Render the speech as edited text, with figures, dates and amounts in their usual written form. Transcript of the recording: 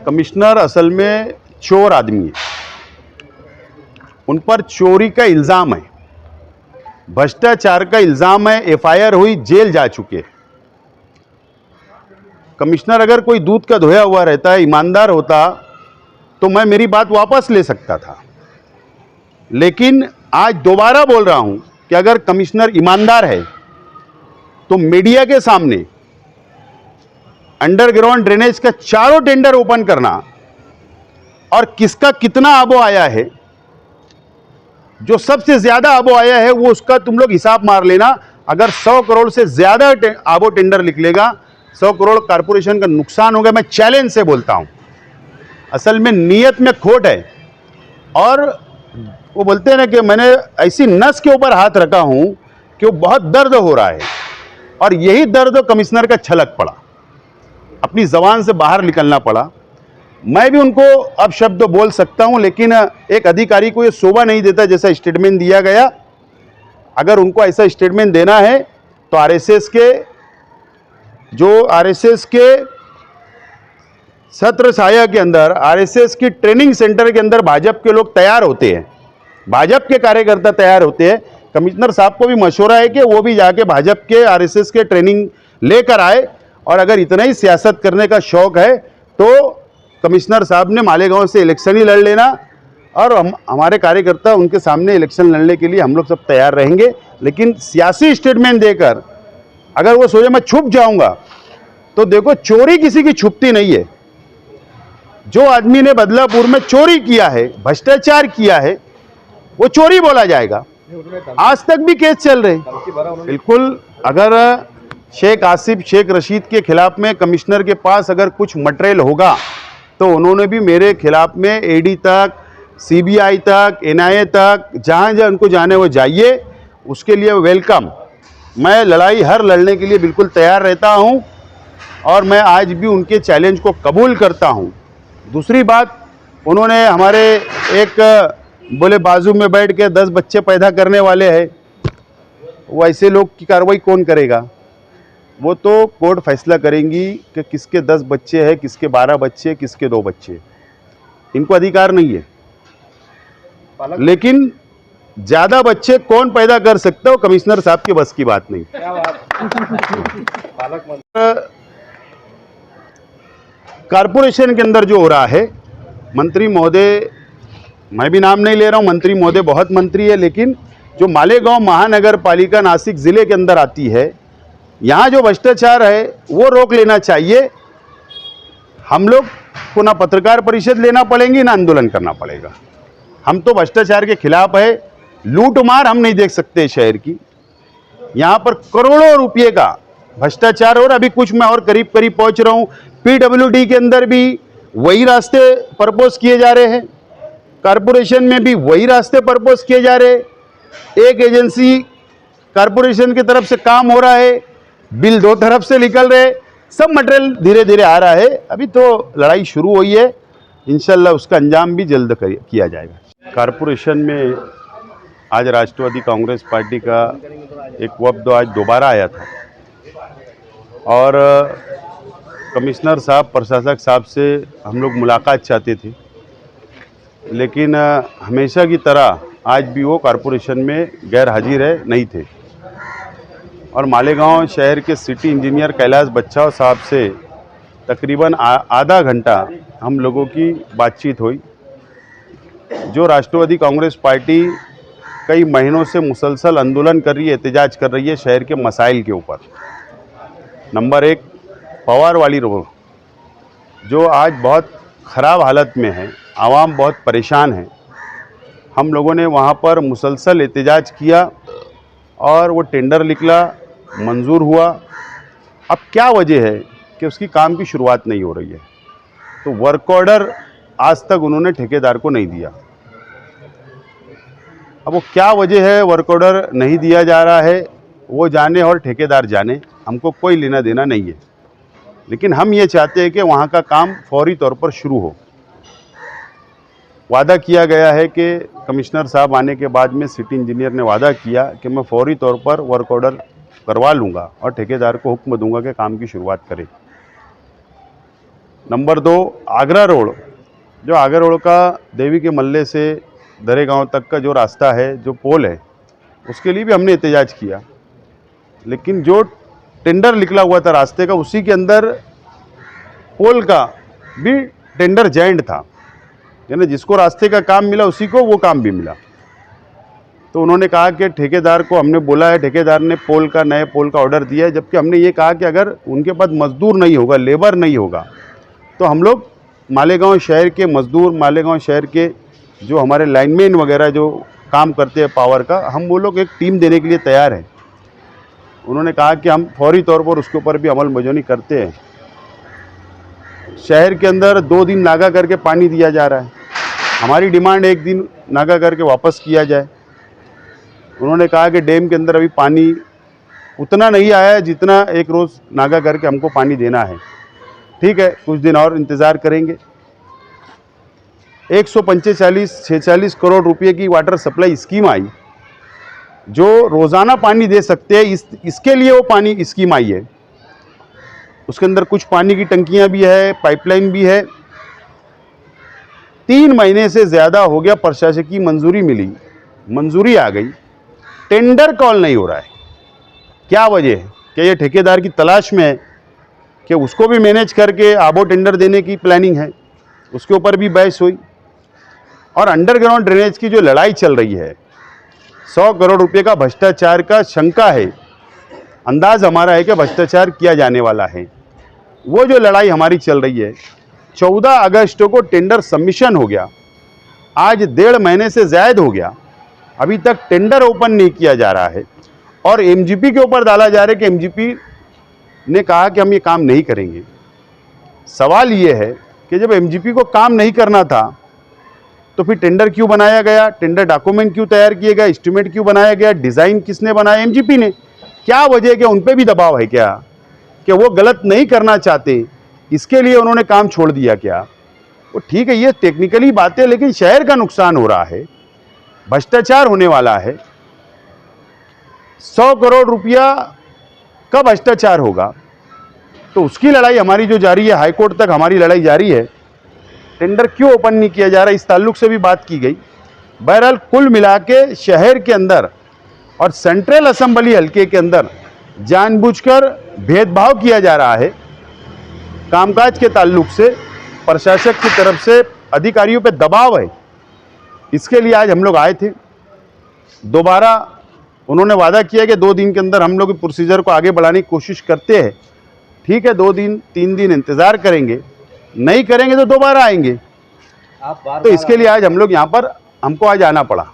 Commissioner असल में चोर आदमी है, उन पर चोरी का इल्ज़ाम है, भ्रष्टाचार का इल्ज़ाम है, एफआईआर हुई, जेल जा चुके। कमिश्नर अगर कोई दूध का धोया हुआ रहता है, ईमानदार होता, तो मैं मेरी बात वापस ले सकता था। लेकिन आज दोबारा बोल रहा हूं कि अगर कमिश्नर ईमानदार है तो मीडिया के सामने अंडरग्राउंड ड्रेनेज का चारों टेंडर ओपन करना और किसका कितना आबो आया है, जो सबसे ज्यादा आबो आया है वो उसका तुम लोग हिसाब मार लेना। अगर 100 करोड़ से ज्यादा आबो टेंडर निकलेगा, 100 करोड़ कारपोरेशन का नुकसान होगा। मैं चैलेंज से बोलता हूं, असल में नीयत में खोट है। और वो बोलते हैं ना कि मैंने ऐसी नस के ऊपर हाथ रखा हूं कि वो बहुत दर्द हो रहा है, और यही दर्द कमिश्नर का छलक पड़ा, अपनी जबान से बाहर निकलना पड़ा। मैं भी उनको अब शब्द बोल सकता हूं, लेकिन एक अधिकारी को ये शोभा नहीं देता जैसा स्टेटमेंट दिया गया। अगर उनको ऐसा स्टेटमेंट देना है तो आरएसएस के सत्र साया के अंदर, आरएसएस की ट्रेनिंग सेंटर के अंदर भाजपा के लोग तैयार होते हैं, भाजपा के कार्यकर्ता तैयार होते हैं। कमिश्नर साहब को भी मशवरा है कि वो भी जाके भाजपा के, आरएसएस के ट्रेनिंग लेकर आए। और अगर इतना ही सियासत करने का शौक है तो कमिश्नर साहब ने मालेगांव से इलेक्शन ही लड़ लेना, और हमारे कार्यकर्ता उनके सामने इलेक्शन लड़ने के लिए हम लोग सब तैयार रहेंगे। लेकिन सियासी स्टेटमेंट देकर अगर वो सोचे मैं छुप जाऊंगा, तो देखो चोरी किसी की छुपती नहीं है। जो आदमी ने बदलापुर में चोरी किया है, भ्रष्टाचार किया है, वो चोरी बोला जाएगा। आज तक भी केस चल रहे। बिल्कुल, अगर शेख आसिफ, शेख रशीद के खिलाफ में कमिश्नर के पास अगर कुछ मटेरियल होगा तो उन्होंने भी मेरे खिलाफ में ईडी तक, सीबीआई तक, एनआईए तक, जहाँ जहाँ उनको जाने वो जाइए, उसके लिए वेलकम। मैं लड़ाई हर लड़ने के लिए बिल्कुल तैयार रहता हूँ, और मैं आज भी उनके चैलेंज को कबूल करता हूँ। दूसरी बात, उन्होंने हमारे एक बोले बाजू में बैठ के 10 बच्चे पैदा करने वाले हैं, वो ऐसे लोग की कार्रवाई कौन करेगा? वो तो कोर्ट फैसला करेंगी कि किसके 10 बच्चे हैं, किसके 12 बच्चे, किसके 2 बच्चे। इनको अधिकार नहीं है। लेकिन ज्यादा बच्चे कौन पैदा कर सकता है, कमिश्नर साहब के बस की बात नहीं। कारपोरेशन के अंदर जो हो रहा है, मंत्री महोदय, मैं भी नाम नहीं ले रहा हूं, मंत्री महोदय बहुत मंत्री है, लेकिन जो मालेगांव महानगर पालिका नासिक जिले के अंदर आती है, यहाँ जो भ्रष्टाचार है वो रोक लेना चाहिए। हम लोग को ना पत्रकार परिषद लेना पड़ेगी, ना आंदोलन करना पड़ेगा। हम तो भ्रष्टाचार के खिलाफ है। लूट मार हम नहीं देख सकते शहर की। यहाँ पर करोड़ों रुपये का भ्रष्टाचार, और अभी कुछ मैं और करीब करीब पहुँच रहा हूँ। पीडब्ल्यूडी के अंदर भी वही रास्ते प्रपोज किए जा रहे हैं, कारपोरेशन में भी वही रास्ते प्रपोज किए जा रहे हैं। एक एजेंसी कारपोरेशन की तरफ से काम हो रहा है, बिल 2 तरफ से निकल रहे, सब मटेरियल धीरे धीरे आ रहा है। अभी तो लड़ाई शुरू हुई है, इंशाल्लाह उसका अंजाम भी जल्द किया जाएगा। कारपोरेशन में आज राष्ट्रवादी कांग्रेस पार्टी का एक वफ्द आज दोबारा आया था, और कमिश्नर साहब, प्रशासक साहब से हम लोग मुलाकात चाहते थे, लेकिन हमेशा की तरह आज भी वो कारपोरेशन में गैर हाजिर नहीं थे। और मालेगांव शहर के सिटी इंजीनियर कैलाश बच्चाव साहब से तकरीबन आधा घंटा हम लोगों की बातचीत हुई। जो राष्ट्रवादी कांग्रेस पार्टी कई महीनों से मुसलसल आंदोलन कर रही है, एहतजाज कर रही है शहर के मसाइल के ऊपर। नंबर 1, पवार वाली रोड जो आज बहुत ख़राब हालत में है, आवाम बहुत परेशान है। हम लोगों ने वहाँ पर मुसलसल एहतजाज किया, और वो टेंडर निकला, मंजूर हुआ। अब क्या वजह है कि उसकी काम की शुरुआत नहीं हो रही है? तो वर्क ऑर्डर आज तक उन्होंने ठेकेदार को नहीं दिया। अब वो क्या वजह है वर्क ऑर्डर नहीं दिया जा रहा है, वो जाने और ठेकेदार जाने, हमको कोई लेना देना नहीं है। लेकिन हम ये चाहते हैं कि वहाँ का काम फौरी तौर पर शुरू हो। वादा किया गया है कि कमिश्नर साहब आने के बाद में सिटी इंजीनियर ने वादा किया कि मैं फौरी तौर पर वर्क ऑर्डर करवा लूँगा और ठेकेदार को हुक्म दूंगा कि काम की शुरुआत करें। नंबर 2 आगरा रोड, जो आगरा रोड का देवी के मल्ले से दरे गांव तक का जो रास्ता है, जो पोल है, उसके लिए भी हमने एहतजाज किया। लेकिन जो टेंडर निकला हुआ था रास्ते का, उसी के अंदर पोल का भी टेंडर जॉइंट था, यानी जिसको रास्ते का काम मिला उसी को वो काम भी मिला। तो उन्होंने कहा कि ठेकेदार को हमने बोला है, ठेकेदार ने पोल का, नए पोल का ऑर्डर दिया है, जबकि हमने ये कहा कि अगर उनके पास मजदूर नहीं होगा, लेबर नहीं होगा, तो हम लोग मालेगांव शहर के मजदूर, मालेगांव शहर के जो हमारे लाइनमैन वगैरह जो काम करते हैं पावर का, हम वो लोग एक टीम देने के लिए तैयार हैं। उन्होंने कहा कि हम फौरी तौर पर उसके ऊपर भी अमल बजौनी करते हैं। शहर के अंदर 2 दिन नागा करके पानी दिया जा रहा है, हमारी डिमांड 1 दिन नागा करके वापस किया जाए। उन्होंने कहा कि डैम के अंदर अभी पानी उतना नहीं आया है जितना एक रोज़ नागा करके हमको पानी देना है। ठीक है, कुछ दिन और इंतज़ार करेंगे। 145-46 करोड़ रुपए की वाटर सप्लाई स्कीम आई, जो रोज़ाना पानी दे सकते हैं, इसके लिए वो पानी स्कीम आई है। उसके अंदर कुछ पानी की टंकियां भी है, पाइपलाइन भी है। 3 महीने से ज़्यादा हो गया, प्रशासन की मंजूरी मिली, मंजूरी आ गई, टेंडर कॉल नहीं हो रहा है। क्या वजह है? क्या ये ठेकेदार की तलाश में है कि उसको भी मैनेज करके आबो टेंडर देने की प्लानिंग है? उसके ऊपर भी बहस हुई। और अंडरग्राउंड ड्रेनेज की जो लड़ाई चल रही है, 100 करोड़ रुपए का भ्रष्टाचार का शंका है, अंदाज हमारा है कि भ्रष्टाचार किया जाने वाला है। वो जो लड़ाई हमारी चल रही है, 14 अगस्त को टेंडर सबमिशन हो गया, आज 1.5 महीने से ज़्यादा हो गया, अभी तक टेंडर ओपन नहीं किया जा रहा है। और एमजीपी के ऊपर डाला जा रहा है कि एमजीपी ने कहा कि हम ये काम नहीं करेंगे। सवाल ये है कि जब एमजीपी को काम नहीं करना था तो फिर टेंडर क्यों बनाया गया? टेंडर डॉक्यूमेंट क्यों तैयार किए गए? एस्टिमेट क्यों बनाया गया? डिज़ाइन किसने बनाया? एमजीपी ने। क्या वजह है कि उन पे भी दबाव है क्या, कि वो गलत नहीं करना चाहते, इसके लिए उन्होंने काम छोड़ दिया क्या? वो ठीक है, ये टेक्निकली बातें, लेकिन शहर का नुकसान हो रहा है, भ्रष्टाचार होने वाला है। 100 करोड़ रुपया का भ्रष्टाचार होगा, तो उसकी लड़ाई हमारी जो जारी है, हाईकोर्ट तक हमारी लड़ाई जारी है। टेंडर क्यों ओपन नहीं किया जा रहा, इस ताल्लुक से भी बात की गई। बहरहाल कुल मिला के शहर के अंदर और सेंट्रल असेंबली हल्के के अंदर जानबूझकर भेदभाव किया जा रहा है। कामकाज के ताल्लुक से प्रशासक की तरफ से अधिकारियों पे दबाव है, इसके लिए आज हम लोग आए थे। दोबारा उन्होंने वादा किया कि 2 दिन के अंदर हम लोग प्रोसीजर को आगे बढ़ाने की कोशिश करते हैं। ठीक है, 2 दिन 3 दिन इंतज़ार करेंगे, नहीं करेंगे तो दोबारा आएंगे। तो इसके लिए आज हम लोग यहाँ पर, हमको आज आना पड़ा।